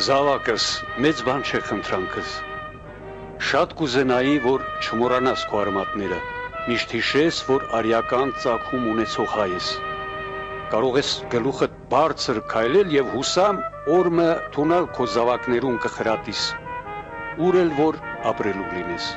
Զավակս, մեծ բան չէ խնդրանքս։ Շատ կուզենայի, որ չմոռանաս քո արմատները, միշտ հիշես, որ արիական ծագում ունեցող հայ ես։ Կարող ես գլուխդ բարձր քայլել եւ հուսամ օրը թունալ քո զավակներուն կխրատիս, ուր էլ որ ապրելու լինես։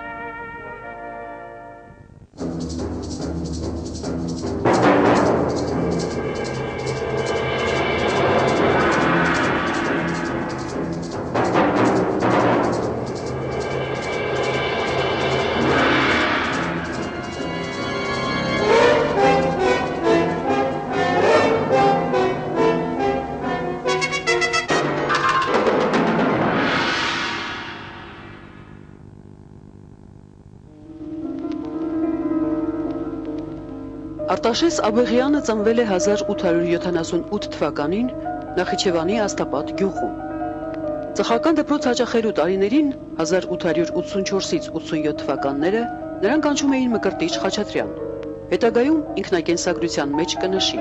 Արտաշես Աբեղյանը ծնվել է 1878 թվականին Նախիջևանի Աստապատ գյուղում։ Ծխական դպրոց հաճախելու տարիներին 1884-ից 87 թվականները նրան կանչում էին Մկրտիչ Խաչատրյան, հետագայում ինքնակենսագրության մեջ կնշի։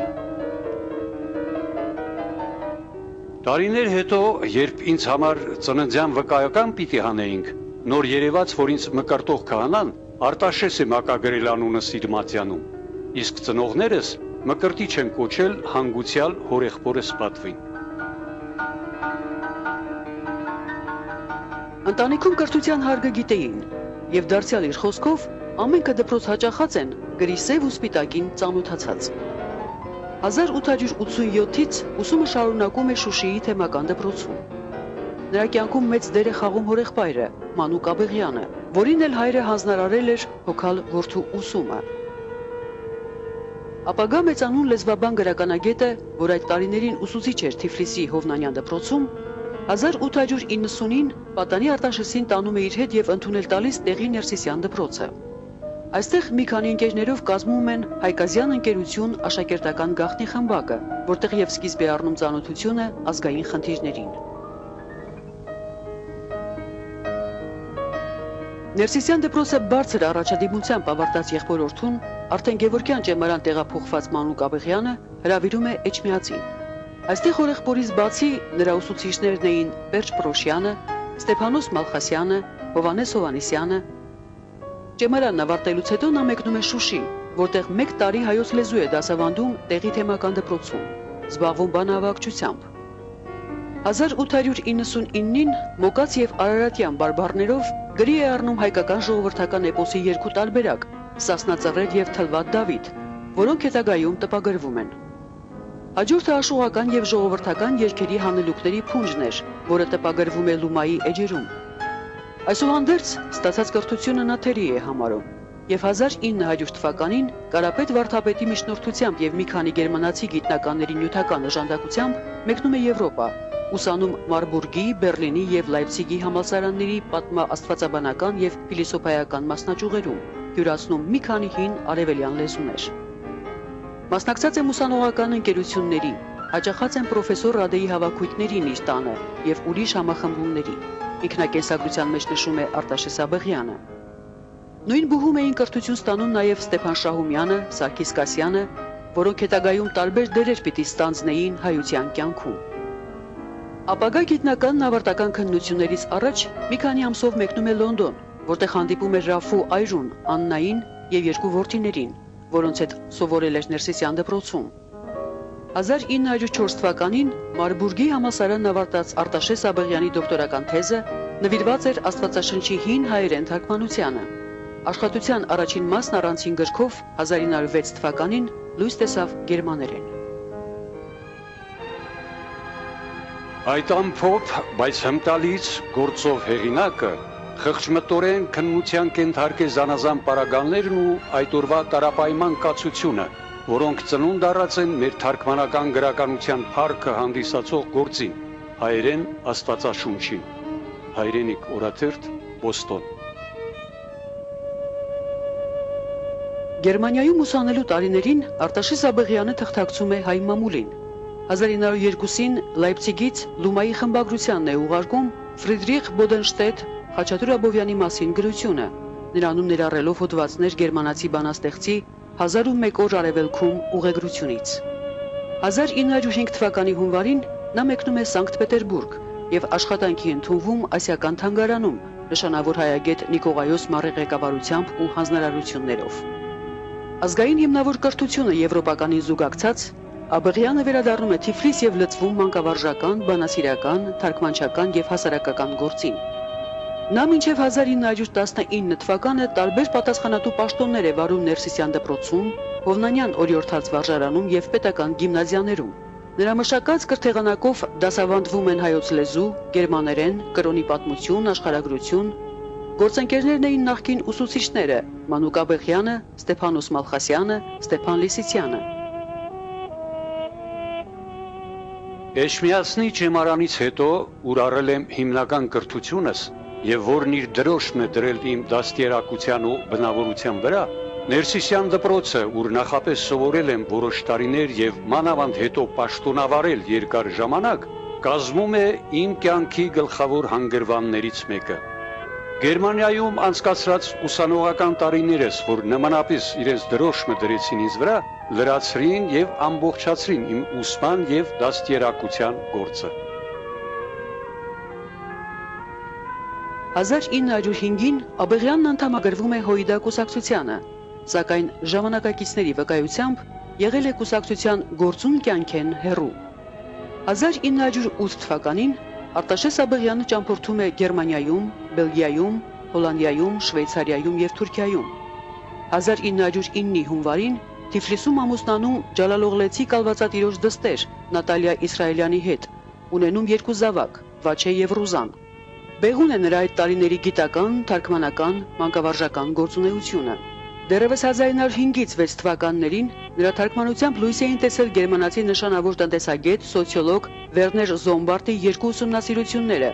Տարիներ հետո, երբ ինձ համար ծննդյան վկայական պիտի հանեինք, նոր երևաց, որ ինձ մկրտող քահանան Արտաշես է մակագրել անունս իր մատյանում, իսկ ծնողներս Մկրտիչ են կոչել հանգուցյալ հորեղբորս պատվին։ Ընտանիքում կրթության հարգը գիտեին, եւ դարձյալ իր խոսքով ամենքը դպրոց հաճախած են գրի սև ու սպիտակին ծանոթացած։ 1887-ից ուսումը շարունակում է Շուշիի թեմական դպրոցում։ Նրա կյանքում մեծ դեր է խաղում հորեղբայրը Մանուկ Աբեղյանը, որին էլ հայրը հանձնարարել էր հոգալ որդու ուսումը։ Ապագա մեծանուն լեզվաբան գրականագետը, որ այդ տարիներին ուսուցիչ էր Թիֆլիսի Հովնանյան դպրոցում, 1890-ին պատանի Արտաշեսին տանում է իր հետ եւ ընդունել տալիս տեղի Ներսիսյան դպրոցը։ Այստեղ մի քանի ընկերներով կազմում են Հայկազյան ընկերություն աշակերտական գաղտնի խմբակը, որտեղ եւ սկիզբ է առնում ծանոթությունը ազգային խնդիրներին։ Ներսիսյան դպրոցը բարձր առաջադիմությամբ ավարտած եղբորորդուն արդեն Գևորգյան ճեմարան տեղափոխված Մանուկ Աբեղյանը հրավիրում է Էջմիածին։ Այստեղ հորեղբորից բացի նրա ուսուցիչներն էին Պերճ Պրոշյանը, Ստեփանոս Մալխասյանը, Հովանես Հովանեսյանը։ Ճեմարանն ավարտելուց հետո նա մեկնում է Շուշի, որտեղ 1 տարի հայոց լեզու է դասավանդում տեղի թեմական դպրոցում, զբաղվում բանահավաքչությամբ։ 1899-ին Մոկաց եւ Արարատյան բարբառներով գրի է առնում հայկական ժողովրդական էպոսի 2 տարբերակ՝ Սասնածռեր եւ Թլվատ Դավիթ, որոնք հետագայում տպագրվում են։ Հաջորդը աշխուղական եւ ժողովրդական երգերի հանելուկների փունջն էր, որը տպագրվում է Լումայի էջերում։ Այսուհանդերձ ստացած կրթությունը նա թերի է համարում եւ 1900 թվականին Կարապետ Վարդապետի միջնորդությամբ եւ մի քանի գերմանացի գիտնականների նյութական օժանդակությամբ մեկնում է Եվրոպա, ուսանում Մարբուրգի, Բերլինի եւ Լայպցիգի համալսարանների պատմաաստվածաբանական եւ փիլիսոփայական մասնաճյուղերում, յուրացնում մի քանի հին արևելյան լեզուներ։ Մասնակցած է ուսանողական ընկերությունների, հաճախած են պրոֆեսոր Ռադեի հավաքույթներին իր տանը եւ ուրիշ համախմբումների։ Ինքնակենսագրության մեջ նշում է Արտաշես Աբեղյանը։ Նույն բուհում էին կրթություն ստանում նաեւ Ստեփան Շահումյանը, Սարգիս Կասյանը, որոնք հետագայում տարբեր դերեր պիտի ստանձնեին հայության կյանքում։ Ապագա գիտնականն ավարտական քննություններից առաջ մի քանի ամսով մեկնում է Լոնդոն, որտեղ հանդիպում է Ռաֆու այրուն, Աննային եւ 2 որդիներին, որոնց հետ սովորել էր Ներսիսյան դպրոցում։ 1904 թվականին Մարբուրգի համալսարանն ավարտած Արտաշես Աբեղյանի դոկտորական թեզը նվիրված էր Աստվածաշնչի հին հայերեն թարգմանությանը։ Աշխատության առաջին մասն առանցին գրքով 1906 թվականին լույս տեսավ գերմաներեն։ Այդ ամփոփ, բայց հմտալից գործով հեղինակը խղճմտորեն քննության կենթարկել է զանազան պարագաներն ու այդ օրվա տարապայման կացությունը, որոնք ծնունդ առած են մեր թարգմանական գրականության փառքը հանդիսացող գործին, հայերեն Աստվածաշունչին։ Հայրենիք օրաթերթ, Բոստոն։ Գերմանիայում ուսանելու տարիներին Արտաշես Աբեղյանը թղթակցում է հայ մամուլին։ 1902-ին Լայպցիգից Լումայի խմբագրությանն է ուղարկում Ֆրիդրիխ Բոդենշտետ Խաչատուր Աբովյանի մասին գրությունը, նրանում ներառելով հոդվածներ գերմանացի բանաստեղծի 1001 օր արևելքում ուղեգրությունից։ 1905 թվականի հունվարին նա մեկնում է Սանկտ Պետերբուրգ, եւ աշխատանքի ընդունվում Ասիական թանգարանում նշանավոր հայագետ Նիկողայոս Մարի ղեկավարությամբ ու հանձնարարություններով։ Ազգային հիմնավոր կրթությունը եվրոպականին զուգակցած Աբեղյանը վերադառնում է Թիֆլիս եւ լծվում մանկավարժական, բանասիրական, թարգմանչական եւ հասարակական գործին։ Նա մինչև 1919 թվականը տարբեր պատասխանատու պաշտոններ է վարում Ներսիսյան դպրոցում, Հովնանյան օրիորդաց վարժարանում եւ պետական գիմնազիաներում։ Նրա մշակած կրթեղանակով դասավանդվում են հայոց լեզու, գերմաներեն, կրոնի պատմություն, աշխարհագրություն։ Գործընկերներն էին նախկին ուսուցիչները Մանուկ Աբեղյանը, Ստեփանոս Մալխասյանը, Ստեփան Լիսիցյանը։ Էջմիածնի ճեմարանից հետո ուրարել եմ հիմնական կրթությունս եւ որն իր դրոշն է դրել իմ դաստիարակության ու բնավորության վրա, Ներսիսյան դպրոցը, ուր նախապես սովորել եմ որոշ տարիներ եւ մանավանդ հետո պաշտոնավարել երկար ժամանակ, կազմում է իմ կյանքի գլխավոր հանգրվաններից մեկը։ Գերմանիայում անցկացրած ուսանողական տարիներս, որ նմանապես իրենց դրոշը դրեցին ինձ վրա, լրացրին եւ ամբողջացրին իմ ուսման եւ դաստիարակության գործը։ 1905-ին Աբեղյանն անդամագրվում է ՀՅԴ կուսակցությանը, սակայն ժամանակակիցների վկայությամբ եղել է կուսակցության գործուն կյանքեն հեռու։ 1908 թվականին Արտաշես Աբեղյանը ճամփորդում է Գերմանիայում, Բելգիայում, Հոլանդիայում, Շվեյցարիայում եւ Թուրքիայում։ 1909-ի հունվարին Թիֆլիսում ամուսնանում Ջալալօղլեցի կալվածատիրոջ դստեր Նատալիա Իսրայելյանի հետ, ունենում երկու զավակ՝ Վաչե եւ Ռուզան։ Բեղուն է նրա այդ տարիների գիտական, թարգմանական, մանկավարժական գործունեությունը։ Դեռևս 1905-ից 6 թվականներին նրա թարգմանությամբ լույս էին տեսել գերմանացի նշանավոր տնտեսագետ, սոցիոլոգ Վերներ Զոմբարտի երկու ուսումնասիրությունները,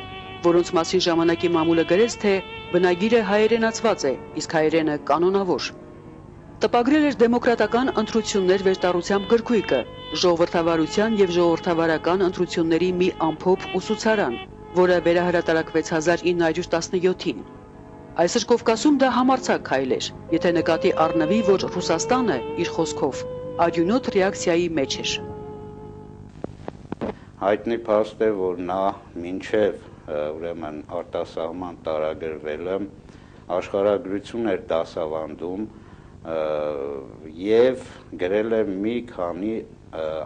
որոնց մասին ժամանակի մամուլը գրեց, թե բնագիրը հայերենացված է, իսկ հայերենը կանոնավոր։ Տպագրել էր դեմոկրատական ընտրություններ վերտառությամբ գրքույկը, ժողովրդավարության եւ ժողովրդավարական ընտրությունների մի ամփոփ ուսուցարան, որը վերահրատարակվեց 1917-ին։ Այսօր Կովկասում դա համարձակ քայլ էր, եթե նկատի առնվի, որ Ռուսաստանը իր խոսքով արյունոտ ռեակցիայի մեջ էր։ Հայտնի փաստ է, որ նա մինչև ուրեմն արտասահման տարագրվելը աշխարհագրություն էր դասավանդում եւ գրել է մի քանի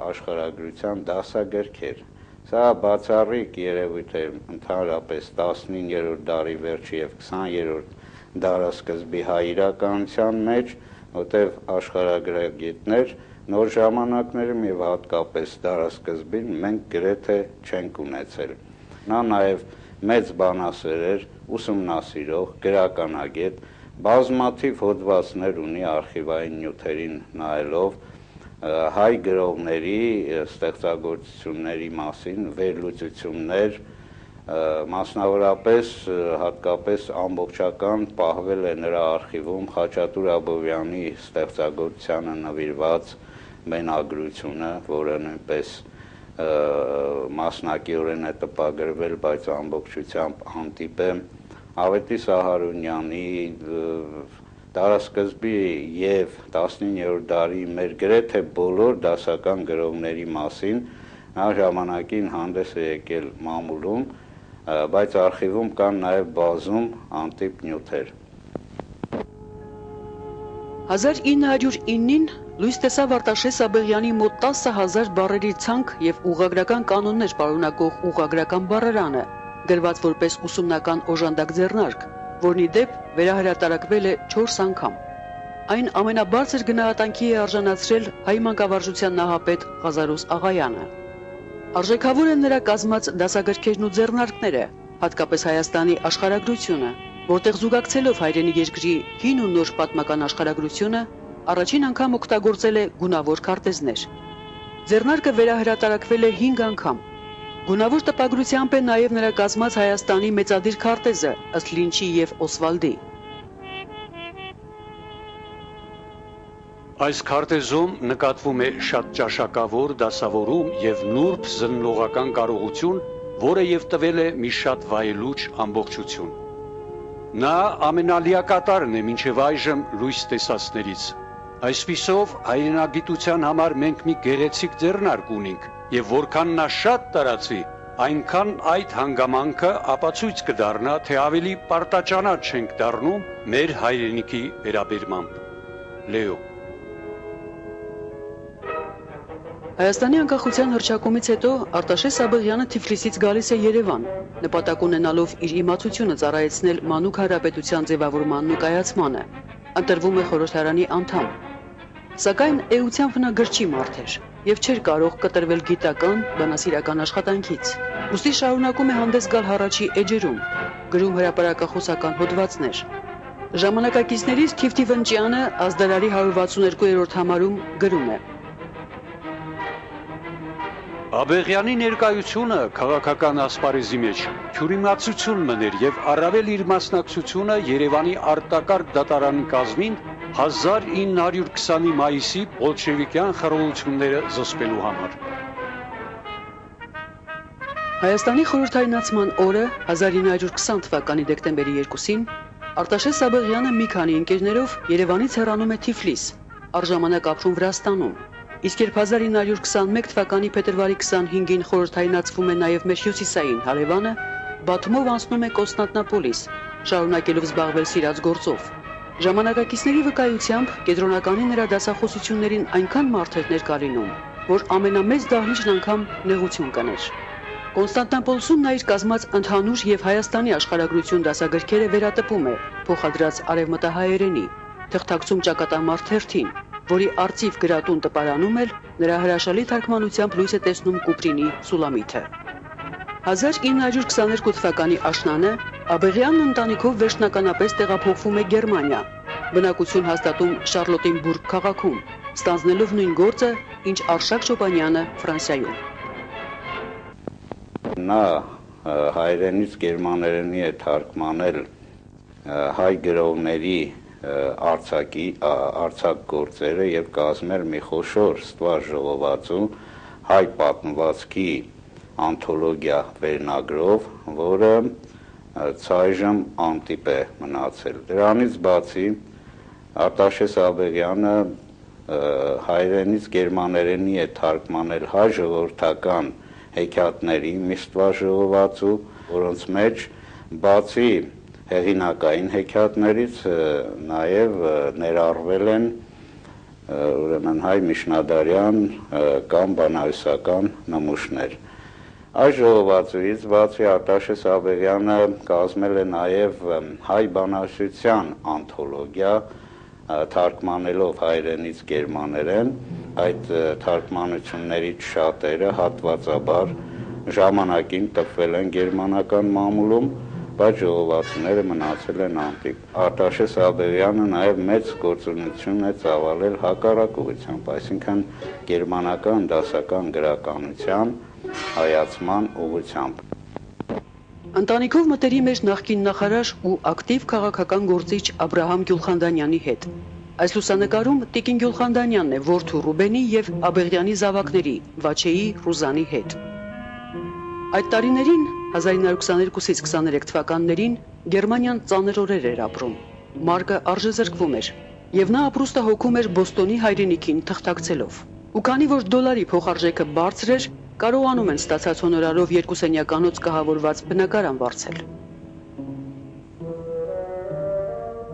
աշխարհագրության դասագրքեր։ Սա բացառիկ երևույթ է ընդհանրապես 19-րդ դարի վերջի եւ 20-րդ դարասկզբի հայ իրականության մեջ, որտեղ աշխարհագրագետներ նոր ժամանակներում եւ հատկապես դարասկզբին մենք գրեթե չենք ունեցել։ Նա նաեւ մեծ բանասեր էր, ուսումնասիրող, գրականագետ, բազմաթիվ հոդվածներ ունի արխիվային նյութերին նայելով հայ գրողների ստեղծագործությունների մասին վերլուծություններ, մասնավորապես հատկապես ամբողջական պահվել է նրա արխիվում Խաչատուր Աբովյանի ստեղծագործությանը նվիրված մենագրությունը, որը նույնպես մասնակիորեն է տպագրվել, բայց ամբողջությամբ անտիպ է, Ավետիս Ահարոնյանի Դարասկզբի եւ 19-րդ դարի մեր գրեթե բոլոր դասական գրողների մասին նա ժամանակին հանդես է եկել մամուլում, բայց արխիվում կան նաեւ բազում անտիպ նյութեր։ 1909-ին լույս տեսավ Արտաշես Աբեղյանի մոտ 10,000 բառերի ցանկ եւ ուղղագրական կանոններ պարունակող ուղղագրական բառարանը, գրված որպես ուսումնական օժանդակ ձեռնարկ, որն ի դեպ վերահրատարակվել է 4 անգամ։ Այն ամենաբարձր գնահատանքի է արժանացրել հայ մանկավարժության նախապետ Ղազարոս Աղայանը։ Արժեքավոր են նրա կազմած դասագրքերն ու ձեռնարկները, հատկապես Հայաստանի աշխարհագրությունը, որտեղ զուգակցելով հայրենի երկրի հին ու նոր պատմական աշխարհագրությունը, առաջին անգամ օգտագործել է գունավոր քարտեզներ։ Ձեռնարկը վերահրատարակվել է 5 անգամ։ Գունավոր տպագրությամբ է նաև նրա կազմած Հայաստանի մեծադիր քարտեզը, ըստ Լինչի եւ Օսվալդի։ Այս քարտեզում նկատվում է շատ ճաշակավոր դասավորում եւ նուրբ զննողական կարողություն, որը եւ տվել է մի շատ վայելուչ ամբողջություն։ Նա ամենալիակատարն է մինչև այժմ լույս տեսածներից։ Այսպիսով հայրենագիտության համար մենք մի գեղեցիկ ձեռնարկ ունենք, եւ որքան նա շատ տարածվի, այնքան այդ հանգամանքը ապացույց կդառնա, թե ավելի պարտաճանաչ ենք դառնում մեր հայրենիքի վերաբերմամբ։ Լեո։ Հայաստանի անկախության հռչակումից հետո Արտաշես Աբեղյանը Թիֆլիսից գալիս է Երևան, նպատակ ունենալով իր իմացությունը ծառայեցնել մանուկ հանրապետության ձևավորմանն ու կայացմանը, ընտրվում է խորհրդարանի անդամ։ Սակայն էության վնագրչի մարդ էր եւ չէր կարող կտրվել գիտական, բանասիրական աշխատանքից։ Ուստի շարունակում է հանդես գալ հառաչի էջերում, գրում հրապարակախոսական հոդվածներ։ Ժամանակակիցներից Թիֆթիվնճյանը ազդարարի 162-րդ համարում գրում է. Աբեղյանի ներկայությունը քաղաքական ասպարեզի մեջ թյուրիմացություն մներ եւ առավել իր մասնակցությունը Երևանի արտակարգ դատարանի կազմին 1920-ի մայիսի բոլշևիկյան խռովությունները զսպելու համար։ Հայաստանի խորհրդայնացման օրը 1920 թվականի դեկտեմբերի 2-ին Արտաշես Աբեղյանը մի քանի ընկերներով Երևանից հեռանում է Թիֆլիս, առժամանակ ապրում Վրաստանում։ Իսկ երբ 1921 թվականի փետրվարի 25-ին խորհրդայնացվում է նաև մեր հյուսիսային հարևանը, Բաթումով անցնում է Կոնստանտինոպոլիս, շարունակելով զբաղվել սիրած գործով։ Ժամանակակիցների վկայությամբ կենտրոնականի նրա դասախոսություններին այնքան մարդ էր ներկայանում, որ ամենամեծ դահլիճն անգամ նեղություն կներ։ Կոնստանտինոպոլսում նա իր կազմած ընդհանուր եւ Հայաստանի աշխարհագրություն դասագրքերը վերատպում է, փոխադրած արևմտահայերենի, թղթակցում ճակատամարտ թերթին, որի արծիվ գրատուն տպարանում էլ նրա հրաշալի թարգմանությամբ լույս է տեսնում Կուպրինի Սուլամիթը։ 1922 թվականի աշնանը Աբեղյանն ընտանիքով վերջնականապես տեղափոխվում է Գերմանիա, բնակություն հաստատում Շարլոտենբուրգ քաղաքում, ստանձնելով նույն գործը, ինչ Արշակ Շոպանյանը Ֆրանսիայում։ Նա հայերենից գերմաներենի է թարգմանել հայ գրողների արձակ գործերը եւ կազմել մի խոշոր ստվար ժողովածու հայ պատմվածքի անթոլոգիա վերնագրով, որը ցայժմ անտիպ է մնացել։ Դրանից բացի Արտաշես Աբեղյանը հայերենից գերմաներենի է թարգմանել հայ ժողովրդական հեքիաթների մի ստվար ժողովածու, որոնց մեջ բացի հեղինակային հեքիաթներից նաև ներառվել են ուրեմն հայ միջնադարյան կամ բանահյուսական նմուշներ։ Այս ժողովածուից բացի Արտաշես Աբեղյանը կազմել է նաև հայ բանահյուսության անթոլոգիա, թարգմանելով հայերենից գերմաներեն, այդ թարգմանություններից շատերը հատվածաբար ժամանակին տպվել են գերմանական մամուլում, բայց ժողովածուները մնացել են անտիպ։ Արտաշես Աբեղյանը նաև մեծ գործունեություն է ծավալել հակառակ ուղղությամբ, այսինքն գերմանական դասական գրականության հայացման ուղղությամբ։ Ընտանիքով մտերի մեջ նախկին նախարար ու ակտիվ քաղաքական գործիչ Աբրահամ Գյուլխանդանյանի հետ։ Այս լուսանկարում Տիկին Գյուլխանդանյանն է որդու Ռուբենի եւ Աբեղյանի զավակների Վաչեի, Ռուզանի հետ։ Այդ տարիներին 1922-ից 23 թվականներին Գերմանիան ծանր օրեր էր ապրում։ Մարկը արժեզրկվում էր, եւ նա ապրուստը հոգում էր Բոստոնի հայրենիքին թղթակցելով։ Ու քանի որ դոլարի փոխարժեքը բարձր էր, կարողանում են ստացած հոնորարով 2 սենյականոց կահավորված բնակարան վարձել։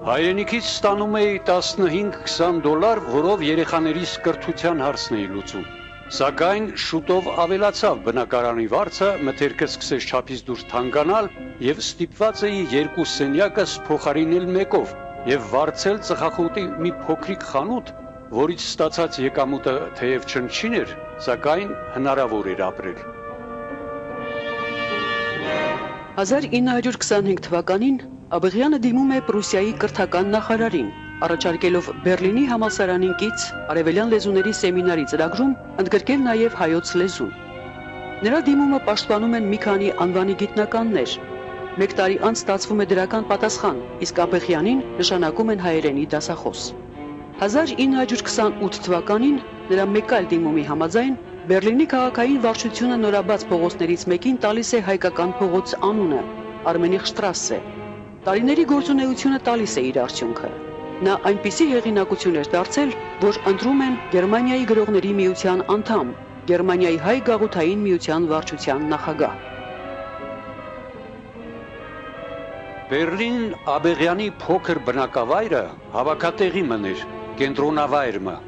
Հայրենիքից ստանում էի 15-20 դոլար, որով երեխաներիս կրթության հարցն էի լուծում։ Սակայն շուտով ավելացավ բնակարանի վարձը, մթերքը սկսեց չափից դուրս թանկանալ եւ ստիպված էի 2 սենյակս փոխարինել մեկով եւ վարձել ծխախոտի մի փոքրիկ խանութ, որից ստացած եկամուտը թեև չնչին էր, սակայն հնարավոր էր ապրել։ 1925 թվականին Աբեղյանը դիմում է Պրուսիայի կրթական նախարարին, առաջարկելով Բերլինի համալսարանին կից արևելյան լեզուների սեմինարի ծրագրում ընդգրկել նաև հայոց լեզուն։ Նրա դիմումը պաշտպանում են մի քանի անվանի գիտնականներ։ 1 տարի անց ստացվում է դրական պատասխան, իսկ Աբեղյանին նշանակում են հայերենի դասախոս։ 1928 թվականին նրա մեկ այլ դիմումի համաձայն Բերլինի քաղաքային վարչությունը նորաբաց փողոցներից մեկին տալիս է հայկական փողոց անունը՝ Արմենիխշտրասե։ Տարիների գործունեությունը տալիս է իր արդյունքը։ Նա այնպիսի հեղինակություն էր դարձել, որ ընտրում են Գերմանիայի գրողների միության անդամ, Գերմանիայի հայ գաղութային միության վարչության նախագահ։ Բերլին Աբեղյանի փոքր բնակավայրը հավաքատեղի մներ, կենտրոնավայրը։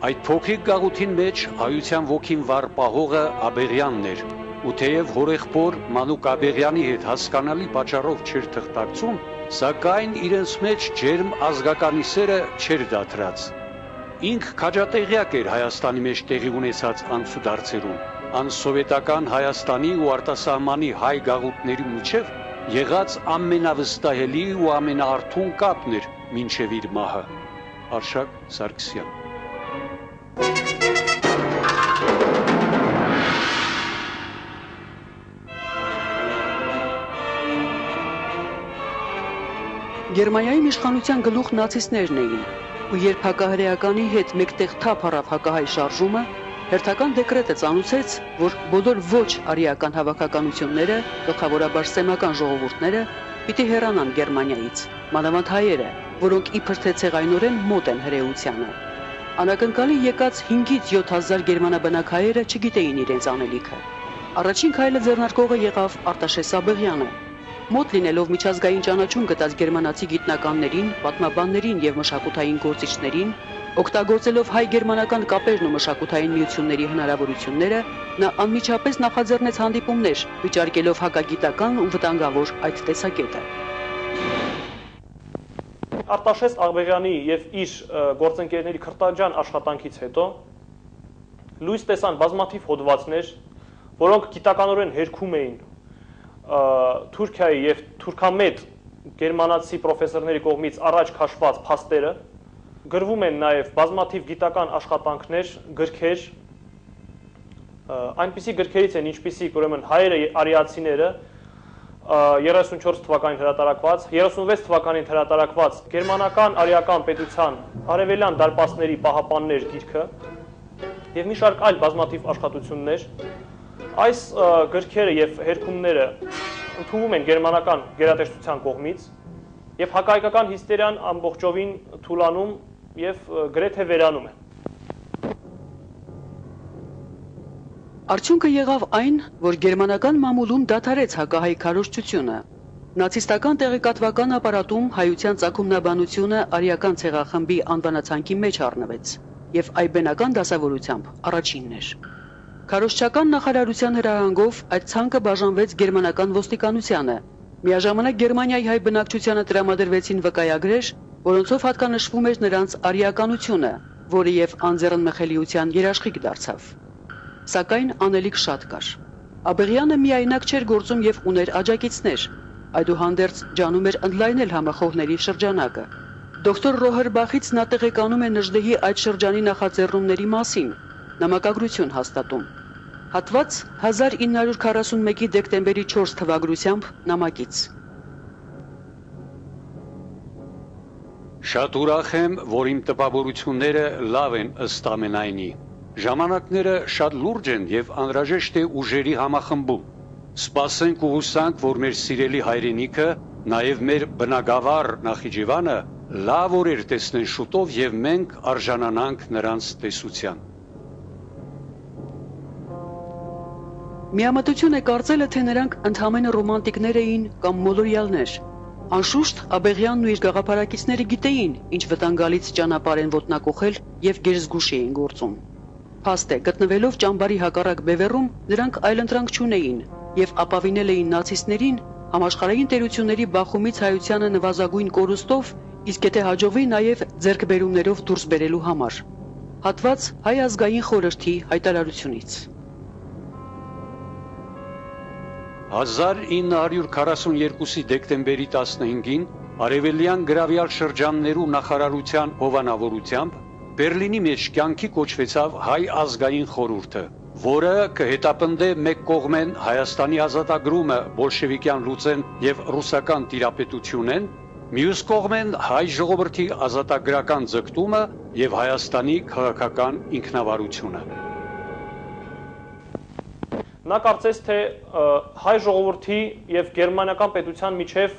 Այդ փոքրիկ գաղութին մեջ հայության ոգին վառ պահողը Աբեղյանն էր, ու թեև հորեղբոր Մանուկ Աբեղյանի հետ հասկանալի պատճառով չէր թղթակցում, սակայն իրենց մեջ ջերմ ազգականի սերը չէր դադրած։ Ինք քաջատեղյակ էր Հայաստանի մեջ տեղի ունեցած անցուդարձերում, անսովետական Հայաստանի ու արտասահմանի հայ գաղութների միջև եղած ամենավստահելի ու ամենաարթուն կապն էր մինչև իր մահը։ Արշակ Սարգսյան։ Գերմանիայի իշխանության գլուխ նացիստներն էին, ու երբ հակահրեականի հետ մեկտեղ թափ առավ հակահայ շարժումը, հերթական դեկրետը ծանուցեց, որ բոլոր ոչ արիական հավաքականությունները, գլխավորաբար սեմական ժողովուրդները, պիտի հեռանան Գերմանիայից, մանավանդ հայերը, որոնք իբր թե ցեղայնորեն մոտ են հրեությանը։ Անակնկալի եկած 5-ից 7,000 գերմանաբնակ հայերը չգիտեին իրենց անելիքը։ Առաջին քայլը ձեռնարկողը եղավ Արտաշես Աբեղյանը, մոտ լինելով միջազգային ճանաչում գտած գերմանացի գիտնականներին, պատմաբաններին եւ մշակութային գործիչներին, օգտագործելով հայ-գերմանական կապերն ու մշակութային միությունների հնարավորությունները, նա անմիջապես նախաձեռնեց հանդիպումներ, վիճարկելով հակագիտական ու վտանգավոր այդ տեսակետը։ Արտաշես Աբեղյանի եւ իր գործընկերների քրտաջան աշխատանքից հետո լույս տեսան բազմաթիվ հոդվածներ, որոնք գիտականորեն հերքում էին Թուրքիայի եւ թուրքամետ գերմանացի պրոֆեսորների կողմից առաջ քաշված փաստերը, գրվում են նաեւ բազմաթիվ գիտական աշխատանքներ, գրքեր, այնպիսի գրքերից են, ինչպիսիք ուրեմն հայերը արիացիները 34 թվականին հրատարակված, 36 թվականին հրատարակված գերմանական արիական պետության արևելյան դարպասների պահապաններ գիրքը եւ մի շարք այլ բազմաթիվ աշխատություններ։ Այս գրքերը եւ հերքումները ընդունվում են գերմանական գերատեսչության կողմից եւ հակահայկական հիստերիան ամբողջովին թուլանում եւ գրեթե վերանում է։ Արդյունքը եղավ այն, որ գերմանական մամուլում դադարեց հակահայ քարոզչությունը։ Նացիստական տեղեկատվական ապարատում հայության ցակումնաբանությունը արիական ցեղախմբի անվանացանկի մեջ առնվեց եւ այբենական դասավորությամբ առաջինն էր։ Քարոզչական նախարարության հրահանգով այդ ցանկը բաժանվեց գերմանական ոստիկանությանը։ Միաժամանակ Գերմանիայի հայ բնակչությանը տրամադրվեցին վկայագրեր, որոնցով հատկանշվում էր նրանց արիականությունը, որը եւ անձեռնմխելիության երաշխիք դարձավ։ Սակայն անելիք շատ կար։ Աբեղյանը միայնակ չէր գործում եւ ուներ աջակիցներ, այդուհանդերձ ջանում էր ընդլայնել համախոհների շրջանակը։ Դոկտոր Ռոհերբախից նա տեղեկանում է Նժդեհի այդ շրջանի նախաձեռնումների մասին, նամակագրություն հաստատում։ Հատված 1941-ի դեկտեմբերի 4 թվագրությամբ նամակից։ Շատ ուրախ եմ, որ իմ տպավորությունները լավ են ըստ ամենայնի։ Ժամանակները շատ լուրջ են եւ անհրաժեշտ է ուժերի համախմբում։ Սպասենք ու հուսանք, որ մեր սիրելի հայրենիքը, նաեւ մեր բնակավար Նախիջևանը լավ օրեր տեսնեն շուտով եւ մենք արժանանանք նրանց տեսության։ Միամտություն է կարծելը, թե նրանք ընդհանրապես ռոմանտիկներ էին կամ մոլորյալներ։ Անշուշտ Աբեղյանն ու իր գաղափարակիցները գիտեին, ինչ վտանգալից ճանապարհ են ոտնակոխել եւ գերզգուշ էին գործում։ Փաստ է, գտնվելով ճամբարի հակառակ բևեռում, նրանք այլընտրանք չունեին եւ ապավինել էին նացիստներին համաշխարհային տերությունների բախումից հայությանը նվազագույն կորուստով, իսկ եթե հաջողվի նաեւ ձեռքբերումներով դուրս բերելու համար։ Հատված Հայ ազգային խորհրդի հայտարարությունից։ 1942-ի դեկտեմբերի 15-ին Արևելյան գրավյալ շրջաններու նախարարության հովանավորությամբ Բերլինի մեջ կյանքի կոչվեցավ Հայ ազգային խորհուրդը, որը կհետապնդե մեկ կողմեն Հայաստանի ազատագրումը բոլշևիկյան լուծեն եւ ռուսական տիրապետությունեն, մյուս կողմեն հայ ժողովրդի ազատագրական ձգտումը եւ Հայաստանի քաղաքական ինքնավարությունը։ Նա կարծես թե հայ ժողովրդի եւ գերմանական պետության միջև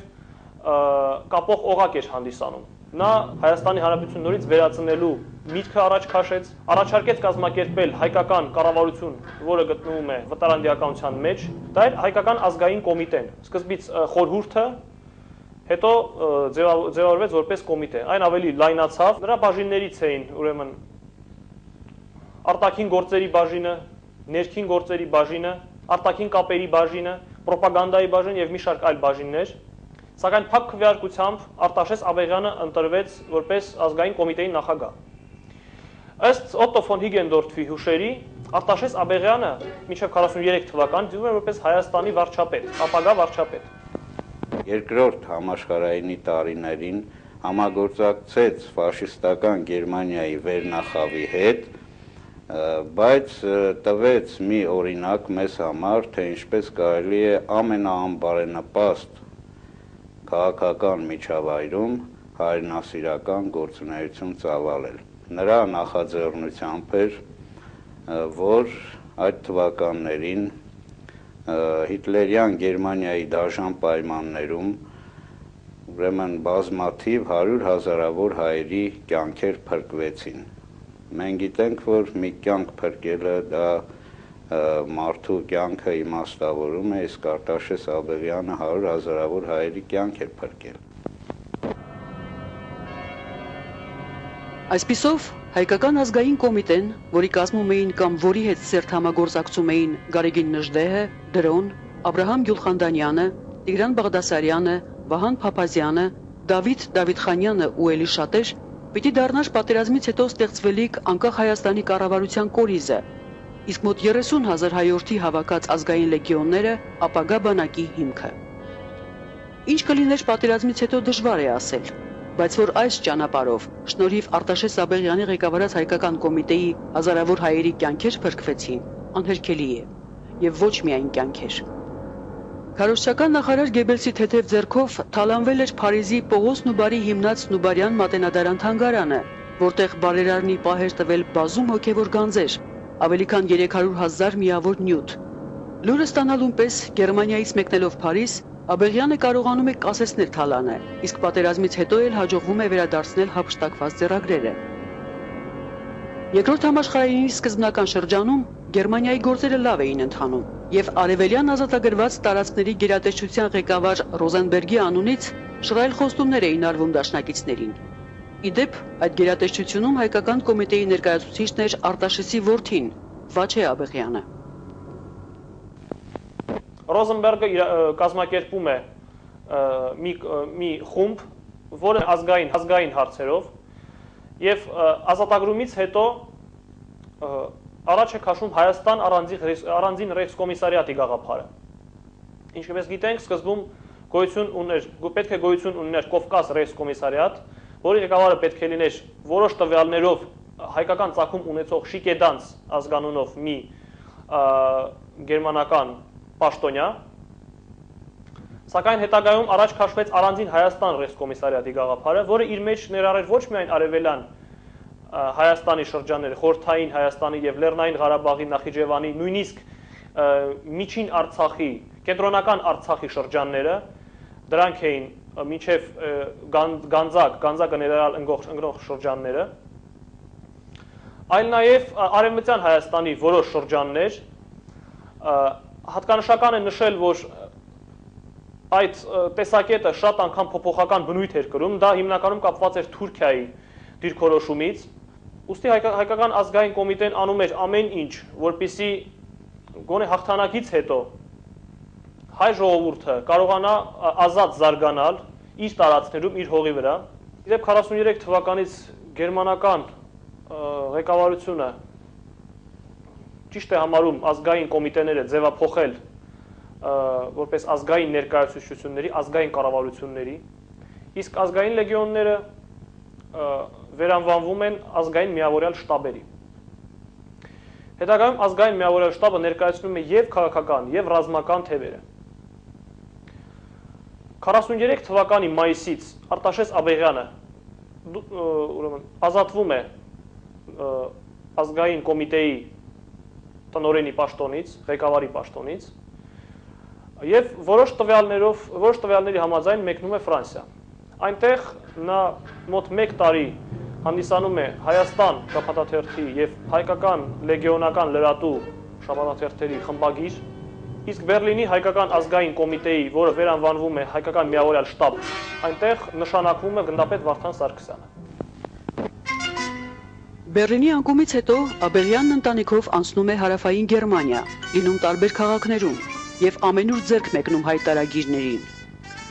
կապող օղակ էր հանդիսանում։ նա Հայաստանի Հանրապետություն նորից վերածնելու միտքը առաջ քաշեց, առաջարկեց կազմակերպել հայկական կառավարություն, որը գտնվում է վտարանդիականության մեջ, դա էր հայկական ազգային կոմիտեն։ Սկզբից խորհուրդը, հետո ձևավորվեց որպես կոմիտե։ Այն ավելի լայնացավ, նրա բաժիններից էին ուրեմն արտաքին գործերի բաժինը, ներքին գործերի բաժինը, արտաքին կապերի բաժինը, պրոպագանդայի բաժինը եւ մի շարք այլ բաժիններ։ Սակայն փակ քվեարկությամբ Արտաշես Աբեղյանը ընտրվեց որպես ազգային կոմիտեի նախագահ։ Ըստ Օտտո ֆոն Հիգենդորֆի հուշերի, Արտաշես Աբեղյանը մինչև 43 թվական դիմում էր որպես Հայաստանի վարչապետ, ապագա վարչապետ։ Երկրորդ համաշխարհայինի տարիներին համագործակցեց ֆաշիստական Գերմանիայի վերնախավի հետ, բայց տվեց մի օրինակ մեզ համար, թե ինչպես կարելի է ամենաանբարենպաստ քաղաքական միջավայրում հայրենասիրական գործունեություն ծավալել։ Նրա նախաձեռնությամբ էր, որ այդ թվականներին հիտլերյան Գերմանիայի դաժան պայմաններում ուրեմն բազմաթիվ 100,000-ավոր հայերի կյանքեր փրկվեցին։ Մենք գիտենք, որ մի կյանք փրկելը դա մարդու կյանքը իմաստավորում է, իսկ Արտաշես Աբեղյանը 100,000-ավոր հայերի կյանք էր փրկել։ Այսպիսով, հայկական ազգային կոմիտեն, որի կազմում էին կամ որի հետ սերտ համագործակցում էին Գարեգին Նժդեհը, Դրոն, Աբրահամ Գյուլխանդանյանը, Տիգրան Բաղդասարյանը, Վահան Փափազյանը, Դավիթ Դավիթխանյանը ու էլի շատեր, պիտի դառնար պատերազմից հետո ստեղծվելիք անկախ Հայաստանի կառավարության կորիզը, իսկ մոտ 30,000 հայորդի հավաքած ազգային լեգիոնները ապագա բանակի հիմքը։ Ինչ կլիներ պատերազմից հետո դժվար է ասել, բայց որ այս ճանապարհով շնորհիվ Արտաշես Աբեղյանի ղեկավարած հայկական կոմիտեի հազարավոր հայերի կյանքեր փրկվեցին, անհերքելի է, եւ ոչ միայն կյանքեր։ Քարոզչական նախարար Գեբելսի թեթև ձեռքով թալանվել էր Փարիզի Պողոս Նուբարի հիմնած Նուբարյան մատենադարան թանգարանը, որտեղ բարերարնի պահ էր տվել բազում հոգևոր գանձեր, ավելի քան 300,000 միավոր նյութ։ Լուրը ստանալուն պես Գերմանիայից մեկնելով Փարիզ, Աբեղյանը կարողանում է կասեցնել թալանը, իսկ պատերազմից հետո էլ հաջողվում է վերադարձնել հափշտակված ձեռագրերը։ Երկրորդ համաշխարհայինի սկզբնական շրջանում Գերմանիայի գործերը լավ էին ընթանում, եւ արևելյան ազատագրված տարածքների գերատեսչության ղեկավար Ռոզենբերգի անունից շռայլ խոստումներ էին արվում դաշնակիցներին։ Իդեպ, այդ գերատեսչությունում հայկական կոմիտեի ներկայացուցիչն էր Արտաշեսի որդին, Վաչե Աբեղյանը։ Ռոզենբերգը կազմակերպում է մի խումբ, որը ազգային հարցերով եւ ազատագրումից հետո առաջ է քաշում Հայաստան առանձին ռեյխսկոմիսարիատի գաղափարը։ Ինչպես գիտենք, սկզբում պետք է գոյություն ունեներ Կովկաս ռեյխսկոմիսարիատ, որի ղեկավարը պետք է լիներ որոշ տվյալներով հայկական ծագում ունեցող Շիկեդանց ազգանունով մի գերմանական պաշտոնյա, սակայն հետագայում առաջ քաշվեց առանձին Հայաստան ռեյխսկոմիսարիատի գաղափարը, որը իր մեջ ներառեր ոչ միայն արևելյան Հայաստանի շրջանները, խորհրդային Հայաստանի եւ Լեռնային Ղարաբաղի, Նախիջևանի, նույնիսկ միջին Արցախի, կենտրոնական Արցախի շրջանները, դրանք էին մինչև Գանձակը ներառյալ ընկնող շրջանները, այլ նաեւ արևմտյան Հայաստանի որոշ շրջաններ, հատկանշական է նշել, որ այդ տեսակետը շատ անգամ փոփոխական բնույթ էր կրում, դա հիմնականում կապված էր Թուրքիայի դիրքորոշումից, ուստի հայկական ազգային կոմիտեն անում էր ամեն ինչ, որպեսզի գոնե հաղթանակից հետո հայ ժողովուրդը կարողանա ազատ զարգանալ իր տարածքներում, իր հողի վրա։ Իդեպ 43 թվականից գերմանական ղեկավարությունը ճիշտ է համարում ազգային կոմիտեները ձևափոխել որպես ազգային ներկայացուցչությունների, ազգային կառավարությունների, իսկ ազգային լեգիոնները վերանվանվում են ազգային միավորյալ շտաբերի։ Հետագայում ազգային միավորյալ շտաբը ներկայացնում է եւ քաղաքական, եւ ռազմական թևերը։ 43 թվականի մայիսից Արտաշես Աբեղյանը ուրեմն ազատվում է ազգային կոմիտեի տնօրենի պաշտոնից, ղեկավարի պաշտոնից եւ որոշ տվյալների համաձայն մեկնում է Ֆրանսիա։ Այնտեղ նա մոտ 1 տարի հանդիսանում է Հայաստան շաբաթաթերթի եւ հայկական լեգիոնական լրատու շաբաթաթերթերի խմբագիր, իսկ Բերլինի հայկական ազգային կոմիտեի, որը վերանվանվում է հայկական միավորյալ շտաբ, այնտեղ նշանակվում է գնդապետ Վարդան Սարգսյանը։ Բերլինի անկումից հետո Աբեղյանն ընտանիքով անցնում է հարավային Գերմանիա, լինում տարբեր քաղաքներում եւ ամենուր ձեռք մեկնում հայտարարագիրներին։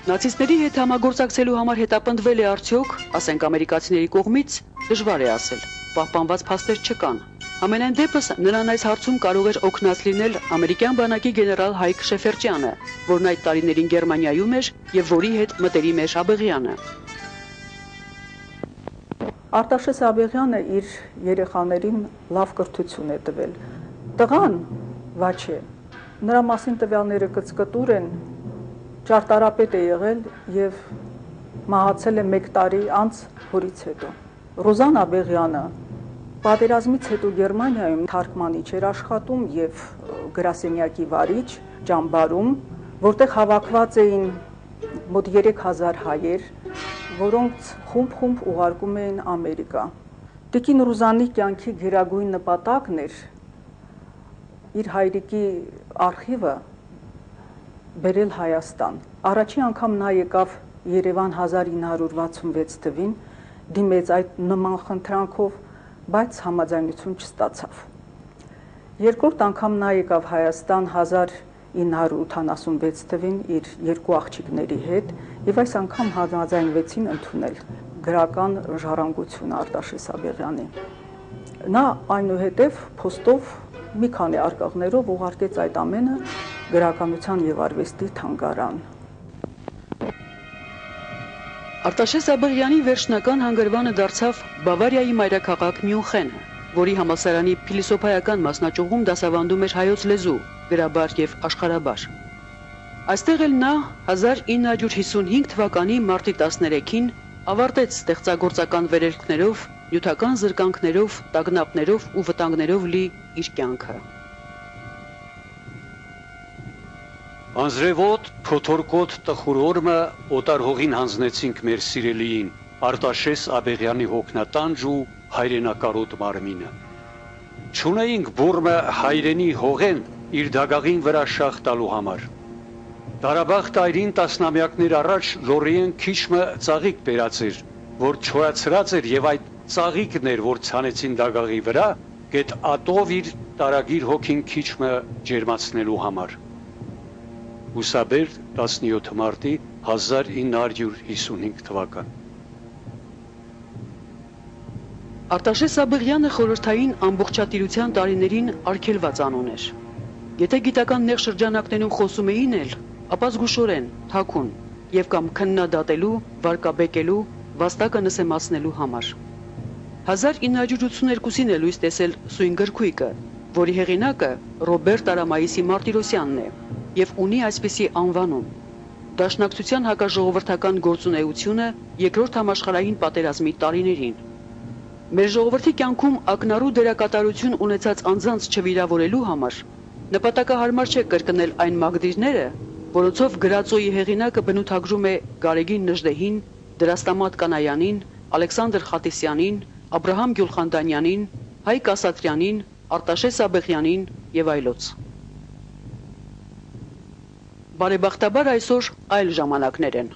Նացիստների հետ համագործակցելու համար հետապնդվել է արդյոք, ասենք ամերիկացիների կողմից, դժվար է ասել, պահպանված փաստեր չկան։ Ամենայն դեպս նրան այս հարցում կարող էր օգնած լինել ամերիկյան բանակի գեներալ Հայկ Շեֆերճյանը, որն այդ տարիներին Գերմանիայում էր եւ որի հետ մտերիմ էր Աբեղյանը։ Արտաշես Աբեղյանը իր երեխաներին լավ կրթություն է տվել։ Տղան Վաչե, նրա մասին տվյալները կծկտուր են, ճարտարապետ է եղել եւ մահացել է 1 տարի անց հորից հետո։ Ռոզան Աբեղյանը պատերազմից հետո Գերմանիայում թարգմանիչ էր աշխատում եւ գրասենյակի վարիչ ճամբարում, որտեղ հավաքված էին մոտ 3000 հայեր, որոնց խումբ ուղարկում էին Ամերիկա։ Տիկին Ռուզանի կյանքի գերագույն նպատակն էր իր հայրիկի արխիվը բերել Հայաստան։ Առաջին անգամ նա եկավ Երևան 1966 թվին, դիմեց այդ նման խնդրանքով, բայց համաձայնություն չստացավ։ Երկրորդ անգամ նա եկավ Հայաստան 1986 թվին իր 2 աղջիկների հետ եւ այս անգամ համաձայնվեցին ընդունել գրական ժառանգություն Արտաշես Աբեղյանի։ Նա այնուհետև փոստով մի քանի արկղներով ուղարկեց այդ ամենը գրականության եւ արվեստի թանգարան։ Արտաշես Աբեղյանի վերջնական հանգրվանը դարձավ Բավարիայի մայրաքաղաք Մյունխենը, որի համալսարանի փիլիսոփայական մասնաճյուղում դասավանդում էր հայոց լեզու, գրաբար եւ աշխարհաբար։ Այստեղ էլ նա 1955 թվականի մարտի 13-ին ավարտեց ստեղծագործական վերելքներով, նյութական զրկանքներով, տագնապներով ու վտանգներով լի իր կյանքը։ Անձրևոտ, փոթորկոտ տխուրորմը օտար հողին հանձնեցինք մեր սիրելիին, Արտաշես Աբեղյանի հոգնատանջ ու հայրենակարոտ մարմինը։ Չունեինք բուրմը հայրենի հողեն իր դագաղին վրա շախ տալու համար։ Դարաբաղ այրին տասնամյակներ առաջ Լորիեն քիչմը ծաղիկ բերած էր, որ չորացրած էր եւ այդ ծաղիկն էր, որ ցանեցին դագաղի վրա, գետ ատով իր տարագիր հոգին քիչմը ջերմացնելու համար։ Ուսաբեր 17 մարտի 1955 թվական։ Արտաշես Աբեղյանը խորհրդային ամբողջատիրության տարիներին արգելված անուն էր։ Եթե գիտական նեղ շրջանակներում խոսում էին էլ, ապա զգուշորեն, թաքուն եւ կամ քննադատելու, վարկաբեկելու, վաստակը նսեմացնելու համար։ 1982-ին է լույս տեսել Սույն գրքույկը, որի հեղինակը Ռոբերտ Արամայիսի Մարտիրոսյանն է եւ ունի այսպիսի անվանում. Դաշնակցության հակաժողովրդական գործունեությունը երկրորդ համաշխարհային պատերազմի տարիներին։ Մեր ժողովրդի կյանքում ակնառու դերակատարություն ունեցած անձանց չվիրավորելու համար նպատակահարմար չէ կրկնել այն մագդիրները, որոնցով գրածոյի հեղինակը բնութագրում է Գարեգին Նժդեհին, Դրաստամատ Կանայանին, Ալեքսանդր Խատիսյանին, Աբրահամ Գյուլխանդանյանին, Հայկ Ասատրյանին, Արտաշես Աբեղյանին եւ այլոց։ Բարեբախտաբար այսօր այլ ժամանակներ են։